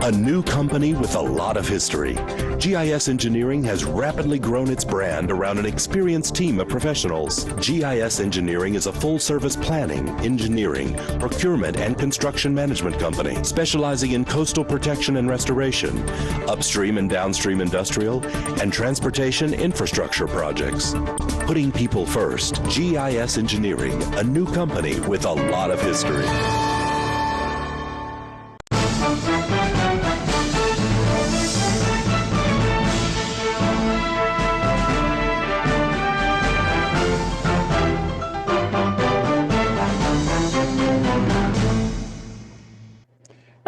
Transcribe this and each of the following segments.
A new company with a lot of history, GIS Engineering has rapidly grown its brand around an experienced team of professionals. GIS Engineering is a full-service planning, engineering, procurement, and construction management company specializing in coastal protection and restoration, upstream and downstream industrial, and transportation infrastructure projects. Putting people first, GIS Engineering, a new company with a lot of history.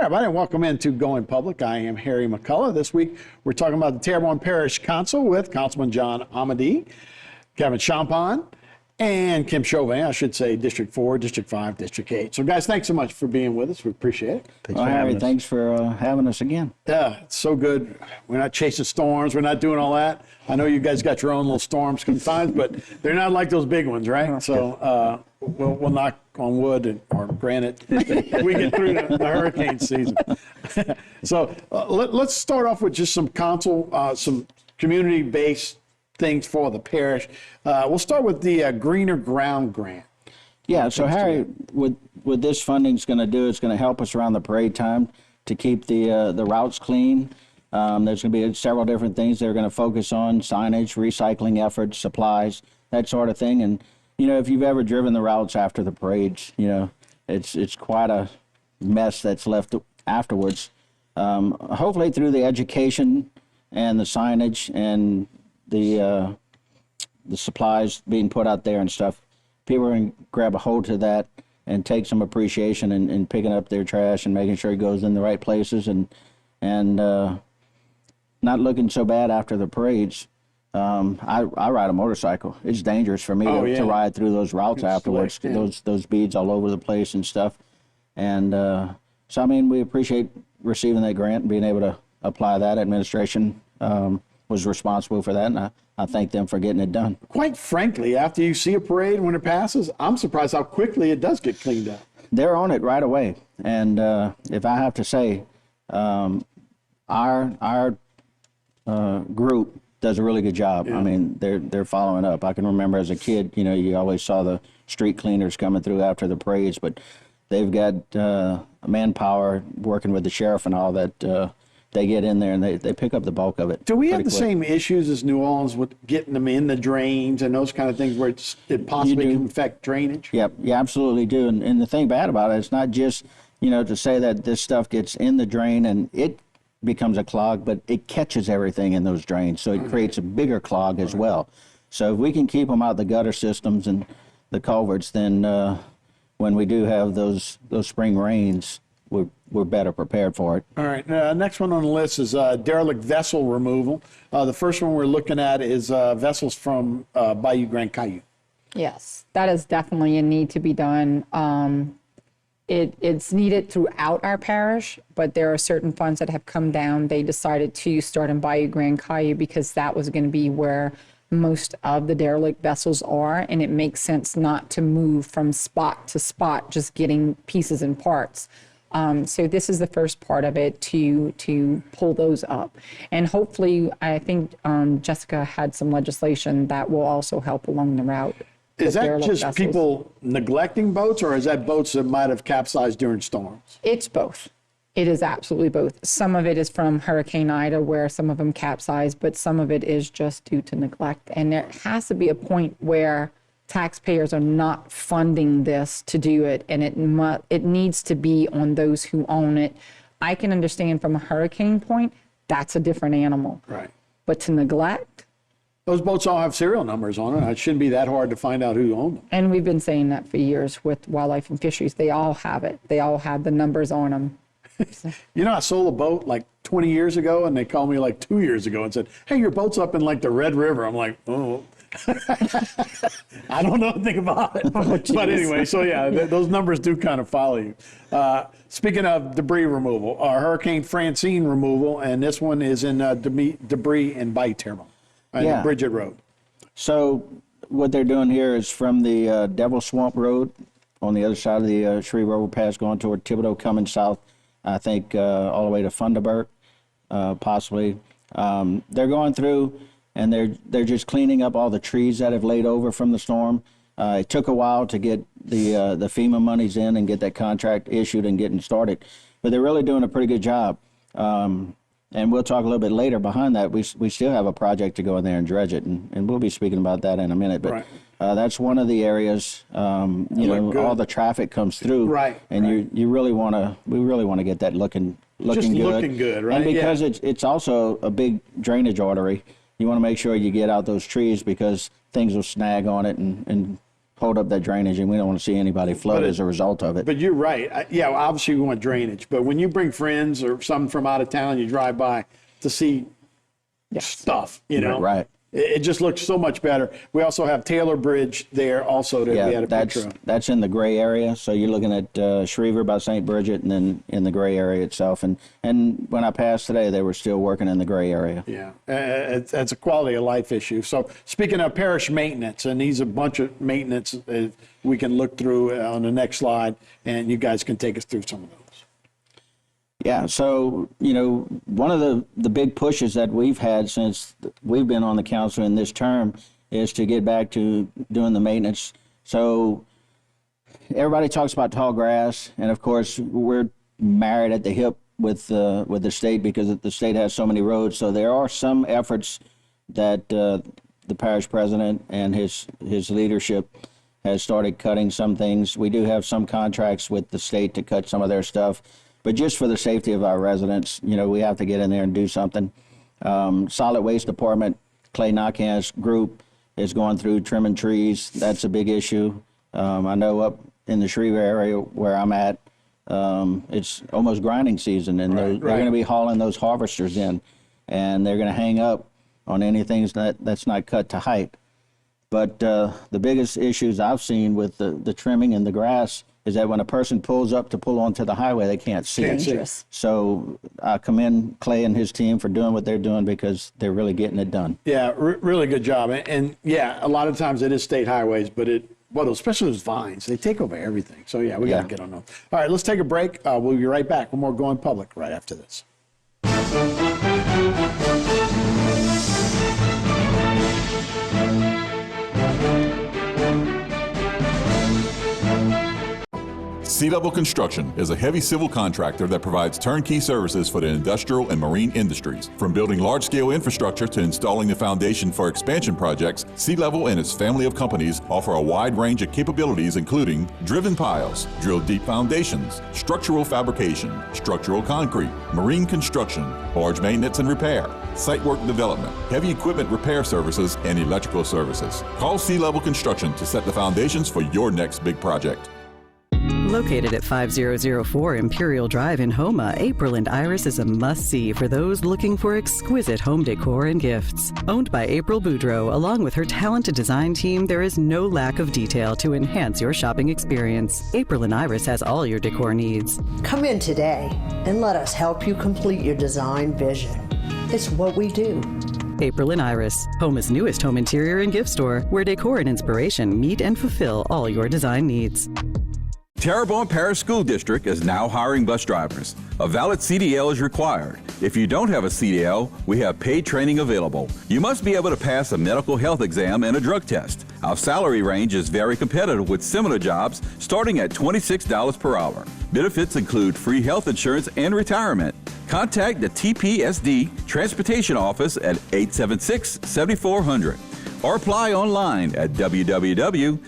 Everybody, and welcome into Going Public. I am Harry McCullough. This week, we're talking about the Terrebonne Parish Council with Councilman John Amedee, Kevin Champagne, and Kim Chauvin, I should say, District 4, District 5, District 8. So, guys, thanks so much for being with us. We appreciate it. Well, Harry, thanks for having us again. Yeah, it's so good. We're not chasing storms. We're not doing all that. I know you guys got your own little storms sometimes, but they're not like those big ones, right? So, we'll knock on wood or granite we get through the hurricane season. So let's start off with just some some community-based things for the parish. We'll start with the Greener Ground Grant. Yeah, so Harry, what this funding's going to do is going to help us around the parade time to keep the routes clean. There's going to be several different things they're going to focus on: signage, recycling efforts, supplies, that sort of thing. And you know, if you've ever driven the routes after the parades, you know, it's quite a mess that's left afterwards. Hopefully through the education and the signage and the supplies being put out there and stuff, people are going to grab a hold to that and take some appreciation in picking up their trash and making sure it goes in the right places and not looking so bad after the parades. I ride a motorcycle. It's dangerous for me to ride through those routes afterwards. Those beads all over the place and stuff. And so, I mean, we appreciate receiving that grant and being able to apply that. Administration was responsible for that, and I thank them for getting it done. Quite frankly, after you see a parade when it passes, I'm surprised how quickly it does get cleaned up. They're on it right away. And if I have to say, our group does a really good job. Yeah. I mean, they're following up. I can remember as a kid, you know, you always saw the street cleaners coming through after the parades, but they've got manpower working with the sheriff and all that. They get in there and they pick up the bulk of it. Do we have the same issues as New Orleans with getting them in the drains and those kind of things where it possibly can affect drainage? Yep, you absolutely do. And the thing bad about it, it's not just, you know, to say that this stuff gets in the drain and it becomes a clog, but it catches everything in those drains, so it creates a bigger clog as well. So if we can keep them out of the gutter systems and the culverts, then when we do have those spring rains, we're better prepared for it. All right, next one on the list is derelict vessel removal. The first one we're looking at is vessels from Bayou Grand Caillou. Yes, that is definitely a need to be done. It's needed throughout our parish, but there are certain funds that have come down. They decided to start in Bayou Grand Caillou because that was going to be where most of the derelict vessels are, and it makes sense not to move from spot to spot, just getting pieces and parts. So this is the first part of it to pull those up. And hopefully, I think Jessica had some legislation that will also help along the route. Is that just vessels. People neglecting boats, or is that boats that might have capsized during storms? It's both. It is absolutely both. Some of it is from Hurricane Ida, where some of them capsized, but some of it is just due to neglect. And there has to be a point where taxpayers are not funding this to do it, and it needs to be on those who own it. I can understand from a hurricane point, that's a different animal. Right. But to neglect, those boats all have serial numbers on it. It shouldn't be that hard to find out who owned them. And we've been saying that for years with Wildlife and Fisheries. They all have it. They all have the numbers on them. You know, I sold a boat like 20 years ago, and they called me like 2 years ago and said, hey, your boat's up in like the Red River. I'm like, oh. I don't know anything about it. But anyway, so yeah, those numbers do kind of follow you. Speaking of debris removal, Hurricane Francine removal, and this one is in debris in Bayou Terrebonne. Yeah. Bridget Road. So what they're doing here is from the Devil Swamp Road on the other side of the Shreve Overpass going toward Thibodeau coming south, I think all the way to Funderburg, possibly. They're going through and they're just cleaning up all the trees that have laid over from the storm. It took a while to get the FEMA monies in and get that contract issued and getting started, but they're really doing a pretty good job. And we'll talk a little bit later behind that. We still have a project to go in there and dredge it, and we'll be speaking about that in a minute. But that's one of the areas, all the traffic comes through. Right. And we really want to get that looking Just good. looking good, right? And because it's also a big drainage artery, you want to make sure you get out those trees because things will snag on it and hold up that drainage, and we don't want to see anybody flood as a result of it. But you're right. Well, obviously we want drainage, but when you bring friends or some from out of town, you drive by to see stuff, Right. It just looks so much better. We also have Taylor Bridge there also that we had a picture of. That's in the gray area. So you're looking at Schriever by St. Bridget and then in the gray area itself. And when I passed today, they were still working in the gray area. Yeah, it's a quality of life issue. So speaking of parish maintenance, and these are a bunch of maintenance we can look through on the next slide, and you guys can take us through some of those. Yeah, so, one of the big pushes that we've had since we've been on the council in this term is to get back to doing the maintenance. So everybody talks about tall grass, and of course, we're married at the hip with the state because the state has so many roads. So there are some efforts that the parish president and his leadership has started cutting some things. We do have some contracts with the state to cut some of their stuff. But just for the safety of our residents, we have to get in there and do something. Solid Waste Department, Clay Nakhan's group is going through trimming trees. That's a big issue. I know up in the Schriever area where I'm at, it's almost grinding season, and they're going to be hauling those harvesters in, and they're going to hang up on anything that's not cut to height. But the biggest issues I've seen with the trimming and the grass is that when a person pulls up to pull onto the highway, they can't see. Dangerous. So I commend Clay and his team for doing what they're doing because they're really getting it done. Yeah, really good job. And a lot of times it is state highways, but especially those vines, they take over everything. So we got to get on those. All right, let's take a break. We'll be right back. One more Going Public right after this. Sea Level Construction is a heavy civil contractor that provides turnkey services for the industrial and marine industries. From building large-scale infrastructure to installing the foundation for expansion projects, Sea Level and its family of companies offer a wide range of capabilities including driven piles, drill deep foundations, structural fabrication, structural concrete, marine construction, barge maintenance and repair, site work development, heavy equipment repair services, and electrical services. Call Sea Level Construction to set the foundations for your next big project. Located at 5004 Imperial Drive in Houma, April and Iris is a must-see for those looking for exquisite home decor and gifts. Owned by April Boudreau, along with her talented design team, there is no lack of detail to enhance your shopping experience. April and Iris has all your decor needs. Come in today and let us help you complete your design vision. It's what we do. April and Iris, Houma's newest home interior and gift store, where decor and inspiration meet and fulfill all your design needs. Terrebonne Parish School District is now hiring bus drivers. A valid CDL is required. If you don't have a CDL, we have paid training available. You must be able to pass a medical health exam and a drug test. Our salary range is very competitive with similar jobs starting at $26 per hour. Benefits include free health insurance and retirement. Contact the TPSD Transportation Office at 876-7400 or apply online at www.tpsd.org.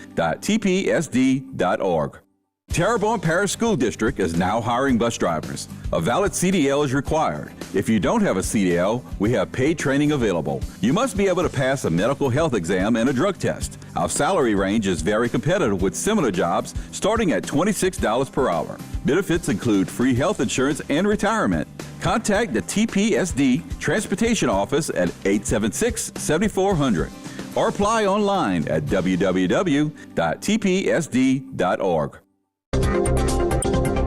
Terrebonne Parish School District is now hiring bus drivers. A valid CDL is required. If you don't have a CDL, we have paid training available. You must be able to pass a medical health exam and a drug test. Our salary range is very competitive with similar jobs starting at $26 per hour. Benefits include free health insurance and retirement. Contact the TPSD Transportation Office at 876-7400 or apply online at www.tpsd.org.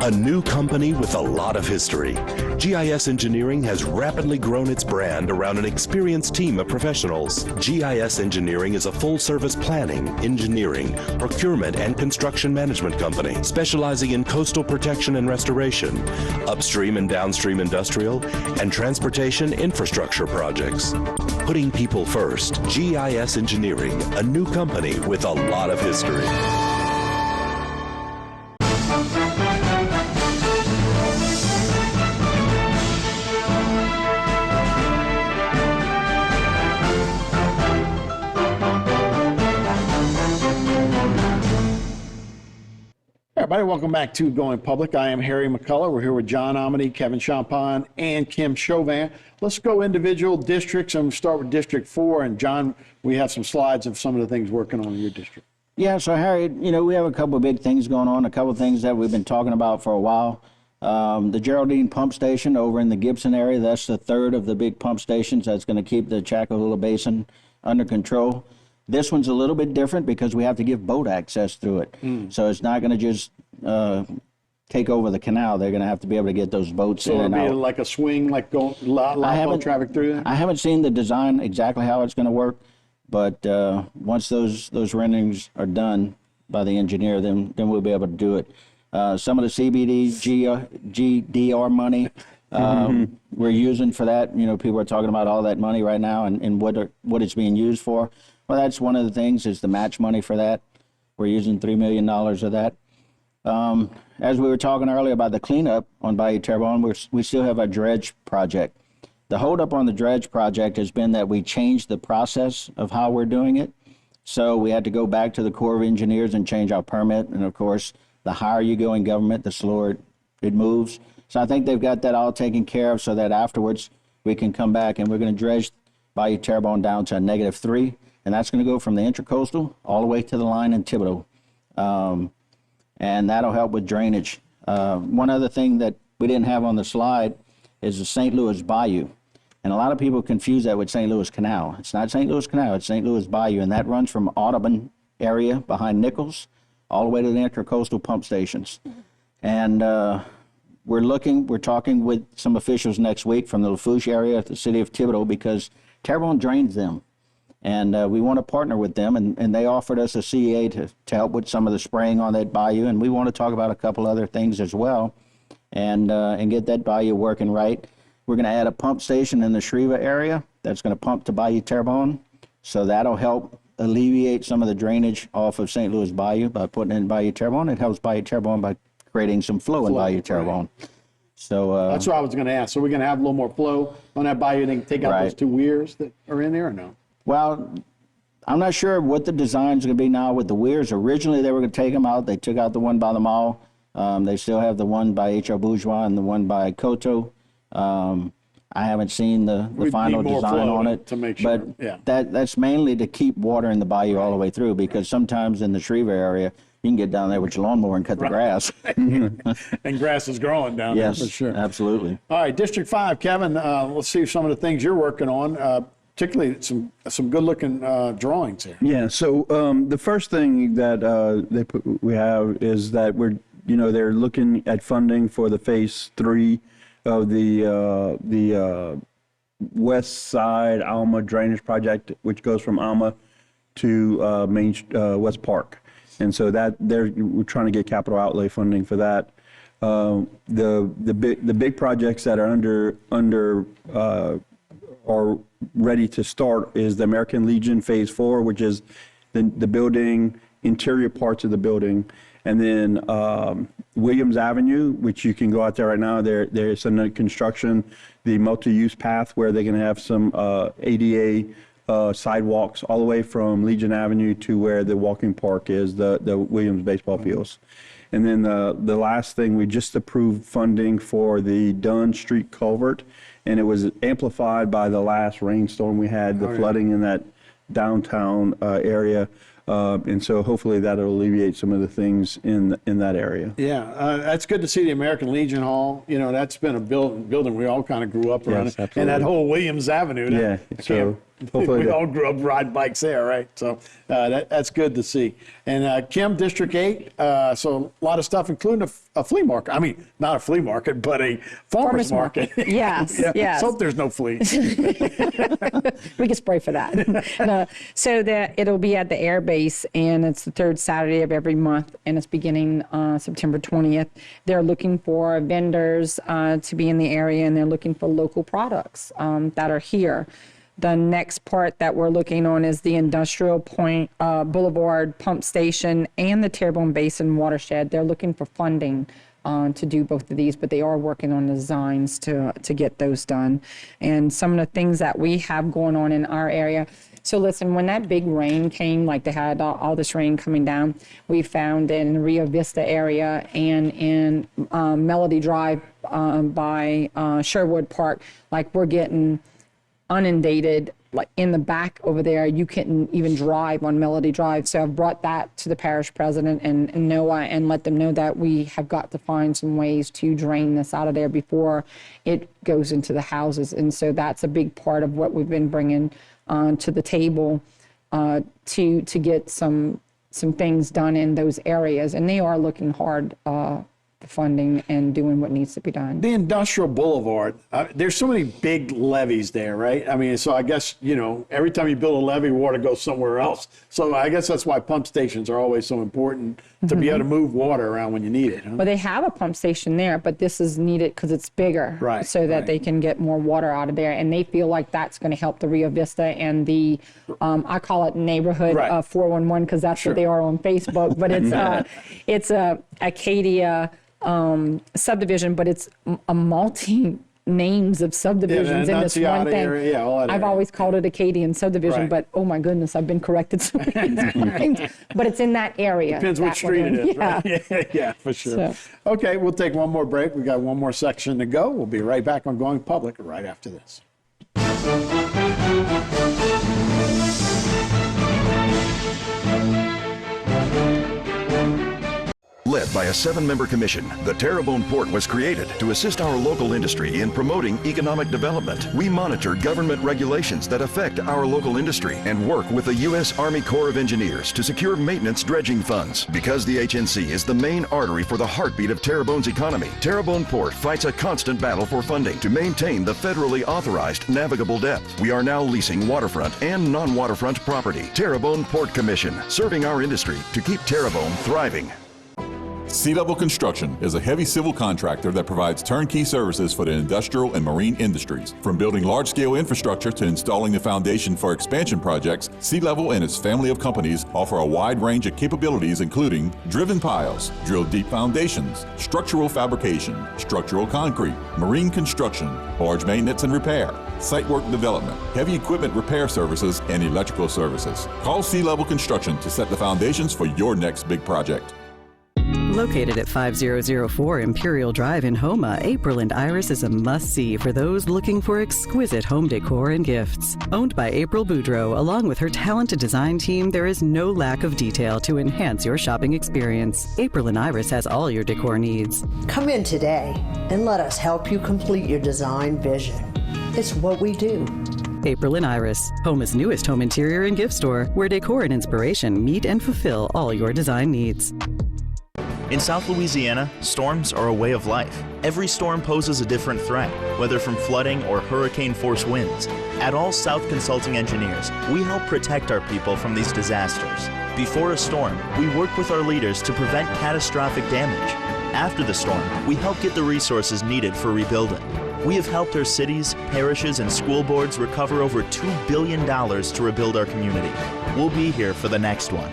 A new company with a lot of history, GIS Engineering has rapidly grown its brand around an experienced team of professionals. GIS Engineering is a full-service planning, engineering, procurement, and construction management company specializing in coastal protection and restoration, upstream and downstream industrial, and transportation infrastructure projects. Putting people first, GIS Engineering, a new company with a lot of history. Everybody, welcome back to Going Public. I am Harry McCullough. We're here with John Amity, Kevin Champagne, and Kim Chauvin. Let's go individual districts, and we'll start with District 4. And John, we have some slides of some of the things working on in your district. Yeah, so Harry, we have a couple of big things going on, a couple of things that we've been talking about for a while. The Geraldine Pump Station over in the Gibson area, that's the third of the big pump stations that's going to keep the Chackalula Basin under control. This one's a little bit different because we have to give boat access through it. So it's not going to just take over the canal. They're going to have to be able to get those boats in and out. So it'll be like a swing, like going a lot of boat traffic through there? I haven't seen the design exactly how it's going to work, but once those renderings are done by the engineer, then we'll be able to do it. Some of the CBD, GDR money we're using for that. People are talking about all that money right now and what it's being used for. Well, that's one of the things is the match money for that. We're using $3 million of that. As we were talking earlier about the cleanup on Bayou Terrebonne, we still have a dredge project. The holdup on the dredge project has been that we changed the process of how we're doing it. So we had to go back to the Corps of Engineers and change our permit. And of course, the higher you go in government, the slower it moves. So I think they've got that all taken care of so that afterwards we can come back and we're going to dredge Bayou Terrebonne down to a -3. And that's going to go from the Intracoastal all the way to the line in Thibodaux. And that'll help with drainage. One other thing that we didn't have on the slide is the St. Louis Bayou. And a lot of people confuse that with St. Louis Canal. It's not St. Louis Canal, it's St. Louis Bayou. And that runs from Audubon area behind Nichols all the way to the Intracoastal pump stations. And we're talking with some officials next week from the Lafourche area at the city of Thibodaux because Terrebonne drains them. And we want to partner with them, and they offered us a CEA to help with some of the spraying on that bayou, and we want to talk about a couple other things as well, and get that bayou working right. We're going to add a pump station in the Shreva area that's going to pump to Bayou Terrebonne, so that'll help alleviate some of the drainage off of St. Louis Bayou by putting it in Bayou Terrebonne. It helps Bayou Terrebonne by creating some flow in Bayou Terrebonne. Right. So that's what I was going to ask. So we're going to have a little more flow on that bayou and take out those two weirs that are in there, or no? Well, I'm not sure what the design's going to be now with the weirs. Originally, they were going to take them out. They took out the one by the mall. They still have the one by H.R. Bourgeois and the one by Coteau. I haven't seen the final design on it, to make sure. But that's mainly to keep water in the bayou all the way through, because sometimes in the Shreva area, you can get down there with your lawnmower and cut the grass. And grass is growing down there, for sure. Absolutely. All right, District 5, Kevin, let's see some of the things you're working on. Particularly some good-looking drawings here. Yeah. So the first thing that we have is that they're looking at funding for the phase 3 of the west side Alma drainage project, which goes from Alma to West Park, and so we're trying to get capital outlay funding for that. The big projects that are are ready to start is the American Legion Phase 4, which is the building, interior parts of the building, and then Williams Avenue, which you can go out there right now. There's under construction, the multi-use path where they're going to have some ADA sidewalks all the way from Legion Avenue to where the walking park is, the Williams baseball fields. And then the last thing, we just approved funding for the Dunn Street culvert, and it was amplified by the last rainstorm we had, the flooding in that downtown area. And so hopefully that'll alleviate some of the things in that area. Yeah, that's good to see the American Legion Hall. That's been a building we all kind of grew up around. Yes, and that whole Williams Avenue. Yeah. I can't Hopefully we they- all grew up riding bikes there, right? So that's good to see. And Kim, District 8, so a lot of stuff, including a flea market. I mean, not a flea market, but a farmer's market. Yes, Yeah. yes. Let's hope there's no fleas. We can spray for that. No, so it'll be at the air base, and it's the third Saturday of every month, and it's beginning September 20th. They're looking for vendors to be in the area, and they're looking for local products that are here. The next part that we're looking on is the Industrial Point Boulevard Pump Station and the Terrebonne Basin Watershed. They're looking for funding to do both of these, but they are working on designs to get those done. And some of the things that we have going on in our area. So listen, when that big rain came, like they had all this rain coming down, we found in Rio Vista area and in Melody Drive by Sherwood Park, like we're getting inundated, like in the back over there, you couldn't even drive on Melody Drive. So I've brought that to the parish president and NOAA and let them know that we have got to find some ways to drain this out of there before it goes into the houses. And so that's a big part of what we've been bringing to the table to get some things done in those areas. And they are looking hard funding and doing what needs to be done. The Industrial Boulevard, there's so many big levees there, right? I mean, so I guess, every time you build a levee, water goes somewhere else. So I guess that's why pump stations are always so important to be able to move water around when you need it. Huh? Well, they have a pump station there, but this is needed because it's bigger, Right, so that right. they can get more water out of there. And they feel like that's going to help the Rio Vista and the, I call it neighborhood Right. 411 because that's what they are on Facebook. But it's a Acadia subdivision, but it's a multi names of subdivisions in this one thing. Area, all that I've area. always called it Acadian subdivision, Right. but oh my goodness, I've been corrected so many times. But it's in that area. Depends that which we're street it doing. is, Yeah. right? Yeah, for sure. So- Okay, we'll take one more break. We got one more section to go. We'll be right back on Going Public right after this. Led by a 7-member commission, the Terrebonne Port was created to assist our local industry in promoting economic development. We monitor government regulations that affect our local industry and work with the U.S. Army Corps of Engineers to secure maintenance dredging funds. Because the HNC is the main artery for the heartbeat of Terrebonne's economy, Terrebonne Port fights a constant battle for funding to maintain the federally authorized navigable depth. We are now leasing waterfront and non-waterfront property. Terrebonne Port Commission, serving our industry to keep Terrebonne thriving. Sea Level Construction is a heavy civil contractor that provides turnkey services for the industrial and marine industries. From building large-scale infrastructure to installing the foundation for expansion projects, Sea Level and its family of companies offer a wide range of capabilities including driven piles, drilled deep foundations, structural fabrication, structural concrete, marine construction, barge maintenance and repair, site work development, heavy equipment repair services, and electrical services. Call Sea Level Construction to set the foundations for your next big project. Located at 5004 Imperial Drive in Houma, April and Iris is a must-see for those looking for exquisite home decor and gifts. Owned by April Boudreau, along with her talented design team, there is no lack of detail to enhance your shopping experience. April and Iris has all your decor needs. Come in today and let us help you complete your design vision. It's what we do. April and Iris, Homa's newest home interior and gift store, where decor and inspiration meet and fulfill all your design needs. In South Louisiana, storms are a way of life. Every storm poses a different threat, whether from flooding or hurricane-force winds. At All South Consulting Engineers, we help protect our people from these disasters. Before a storm, we work with our leaders to prevent catastrophic damage. After the storm, we help get the resources needed for rebuilding. We have helped our cities, parishes, and school boards recover over $2 billion to rebuild our community. We'll be here for the next one.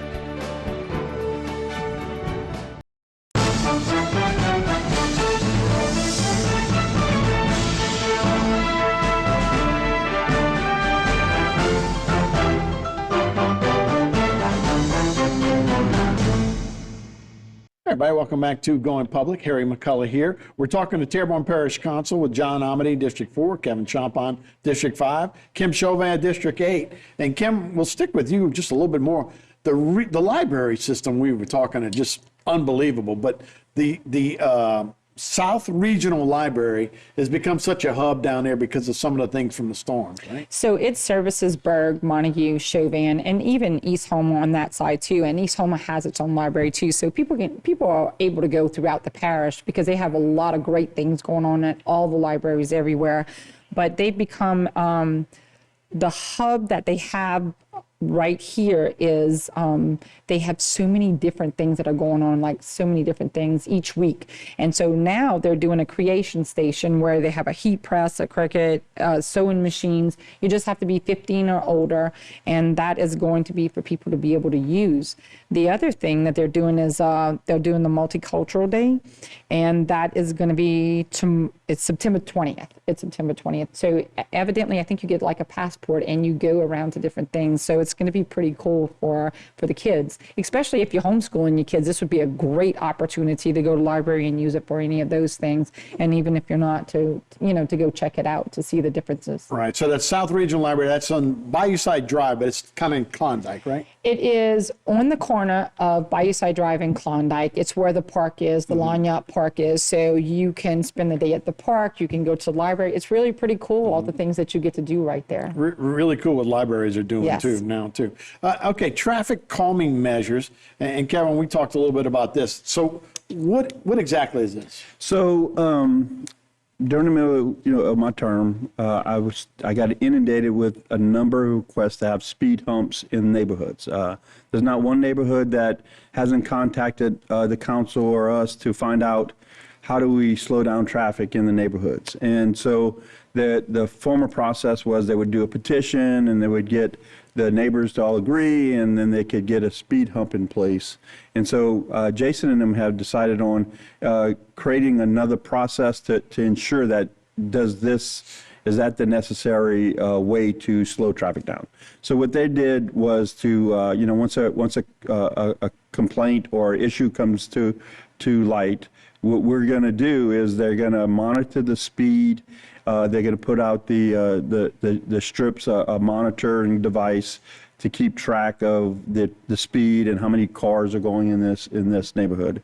Everybody, welcome back to Going Public. Harry McCullough here. We're talking to Terrebonne Parish Council with John Amity, District 4, Kevin Champon, District 5, Kim Chauvin, District 8. And Kim, we'll stick with you just a little bit more. The library system we were talking is just unbelievable, but the South Regional Library has become such a hub down there because of some of the things from the storms, right? So it services Berg, Montague, Chauvin, and even East Houma on that side too. And East Houma has its own library too. So people are able to go throughout the parish because they have a lot of great things going on at all the libraries everywhere. But they've become the hub that they have right here is they have so many different things that are going on, like so many different things each week. And so now they're doing a creation station where they have a heat press, a Cricut, sewing machines. You just have to be 15 or older, and that is going to be for people to be able to use. The other thing that they're doing is they're doing the Multicultural Day, and that is going to be it's September 20th. It's September 20th. So evidently, I think you get like a passport and you go around to different things. So it's going to be pretty cool for the kids, especially if you're homeschooling your kids. This would be a great opportunity to go to the library and use it for any of those things. And even if you're not, to go check it out to see the differences. Right. So that's South Regional Library. That's on Bayou-Side Drive, but it's kind of in Klondike, right? It is on the corner of Bayou-Side Drive and Klondike. It's where the park is, the Lawn Yacht Park is. So you can spend the day at the park. You can go to the library. It's really pretty cool, all the things that you get to do right there. Really cool what libraries are doing Yes. too. Okay, traffic calming measures. And Kevin, we talked a little bit about this. So what exactly is this? So during the middle of my term, I got inundated with a number of requests to have speed humps in neighborhoods. There's not one neighborhood that hasn't contacted the council or us to find out how do we slow down traffic in the neighborhoods. And so the former process was they would do a petition and they would get the neighbors to all agree, and then they could get a speed hump in place. And so Jason and them have decided on creating another process to ensure that is that the necessary way to slow traffic down. So what they did was to, once a complaint or issue comes to light, what we're going to do is they're going to monitor the speed. They're going to put out the strips, a monitoring device to keep track of the speed and how many cars are going in this neighborhood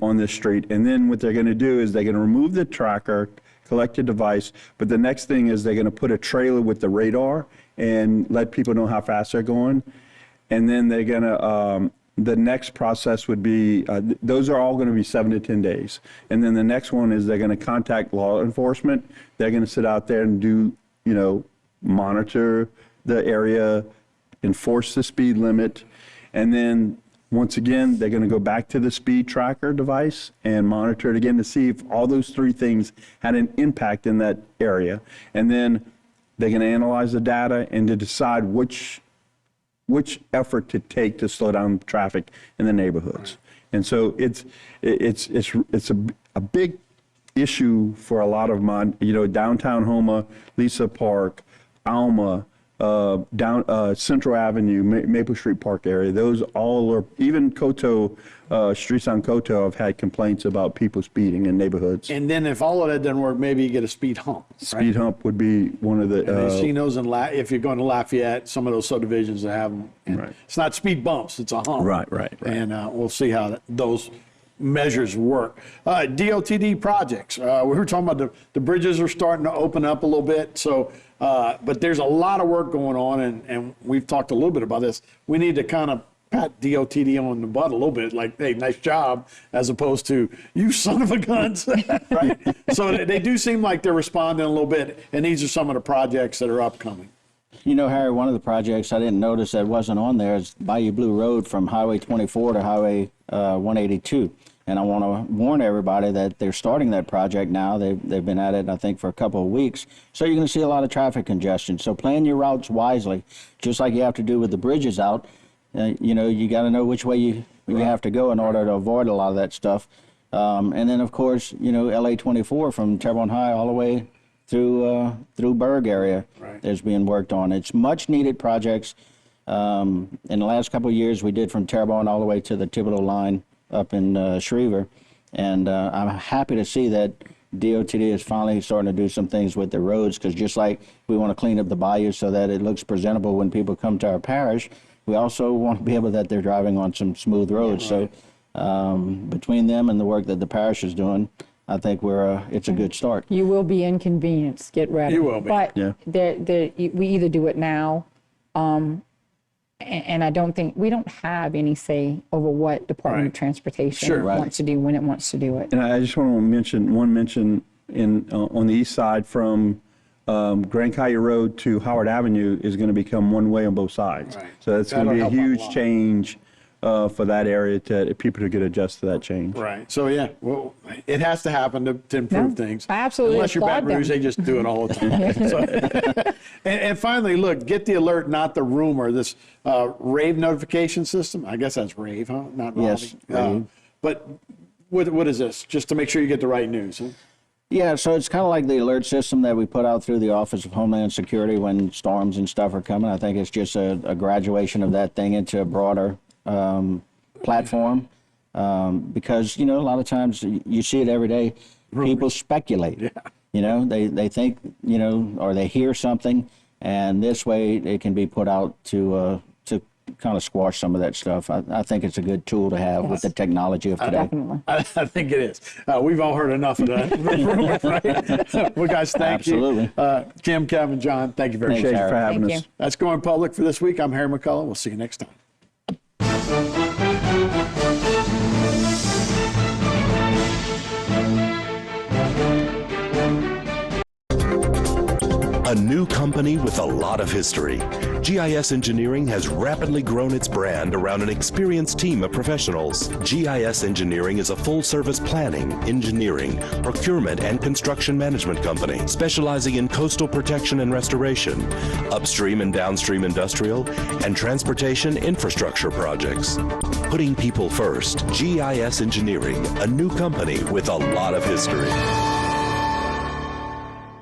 on this street. And then what they're going to do is they're going to remove the tracker, collect a device, but the next thing is they're going to put a trailer with the radar and let people know how fast they're going. And then they're going to the next process would be, those are all going to be 7 to 10 days. And then the next one is they're going to contact law enforcement. They're going to sit out there and do, monitor the area, enforce the speed limit. And then once again, they're going to go back to the speed tracker device and monitor it again to see if all those three things had an impact in that area. And then they're going to analyze the data and to decide which effort to take to slow down traffic in the neighborhoods. And so it's a big issue for a lot of downtown Houma, Lisa Park, Alma, Central Avenue, Maple Street Park area. Those all are, even Coteau, streets on Coteau have had complaints about people speeding in neighborhoods. And then if all of that doesn't work, maybe you get a speed hump. Speed hump would be one of the. And I've seen those if you're going to Lafayette, some of those subdivisions that have them. And Right. It's not speed bumps, it's a hump. Right. And we'll see how those measures work. DOTD projects. We were talking about the bridges are starting to open up a little bit. So, but there's a lot of work going on, and we've talked a little bit about this. We need to kind of pat DOTD on the butt a little bit, like, hey, nice job, as opposed to, you son of a guns, right? So they do seem like they're responding a little bit, and these are some of the projects that are upcoming. Harry, one of the projects I didn't notice that wasn't on there is Bayou Blue Road from Highway 24 to Highway 182. And I want to warn everybody that they're starting that project now. They've been at it, I think, for a couple of weeks. So you're going to see a lot of traffic congestion. So plan your routes wisely, just like you have to do with the bridges out. You got to know which way you have to go in order to avoid a lot of that stuff. And then, of course, LA 24 from Terrebonne High all the way through Berg area is being worked on. It's much needed projects. In the last couple of years, we did from Terrebonne all the way to the Thibodeau line up in Schriever. And I'm happy to see that DOTD is finally starting to do some things with the roads, because just like we want to clean up the bayou so that it looks presentable when people come to our parish, we also want to be able that they're driving on some smooth roads. So between them and the work that the parish is doing, I think it's a good start. You will be inconvenienced, get ready. You will be. But Yeah. we either do it now, and I don't think, we don't have any say over what Department of Transportation Sure. Right. wants to do when it wants to do it. And I just want to mention on the east side from Grand Caillou Road to Howard Avenue is going to become one way on both sides. Right. So that's going to be a That'll help out a huge lot. change for that area to people to get adjusted to that change. Right. So yeah, well, it has to happen to improve things. I absolutely Unless you're applaud Baton Rouge, them. they just do it all the time. So, and finally, look, get the alert, not the rumor. This rave notification system. I guess that's rave, huh? Not Yes, Raleigh. rave. But what is this? Just to make sure you get the right news. Huh? Yeah, so it's kind of like the alert system that we put out through the Office of Homeland Security when storms and stuff are coming. I think it's just a graduation of that thing into a broader platform, because, a lot of times you see it every day. People speculate. Yeah. They think, or they hear something, and this way it can be put out to kind of squash some of that stuff. I think it's a good tool to have with the technology of today. Definitely. I think it is. We've all heard enough of that rumor, right? Well, guys, thank Absolutely. you. Kim, Kevin, John, thank you very much. Appreciate you for Harry. having Thank us. you. That's Going Public for this week. I'm Harry McCullough. We'll see you next time. A new company with a lot of history. GIS Engineering has rapidly grown its brand around an experienced team of professionals. GIS Engineering is a full-service planning, engineering, procurement, and construction management company specializing in coastal protection and restoration, upstream and downstream industrial, and transportation infrastructure projects. Putting people first, GIS Engineering, a new company with a lot of history.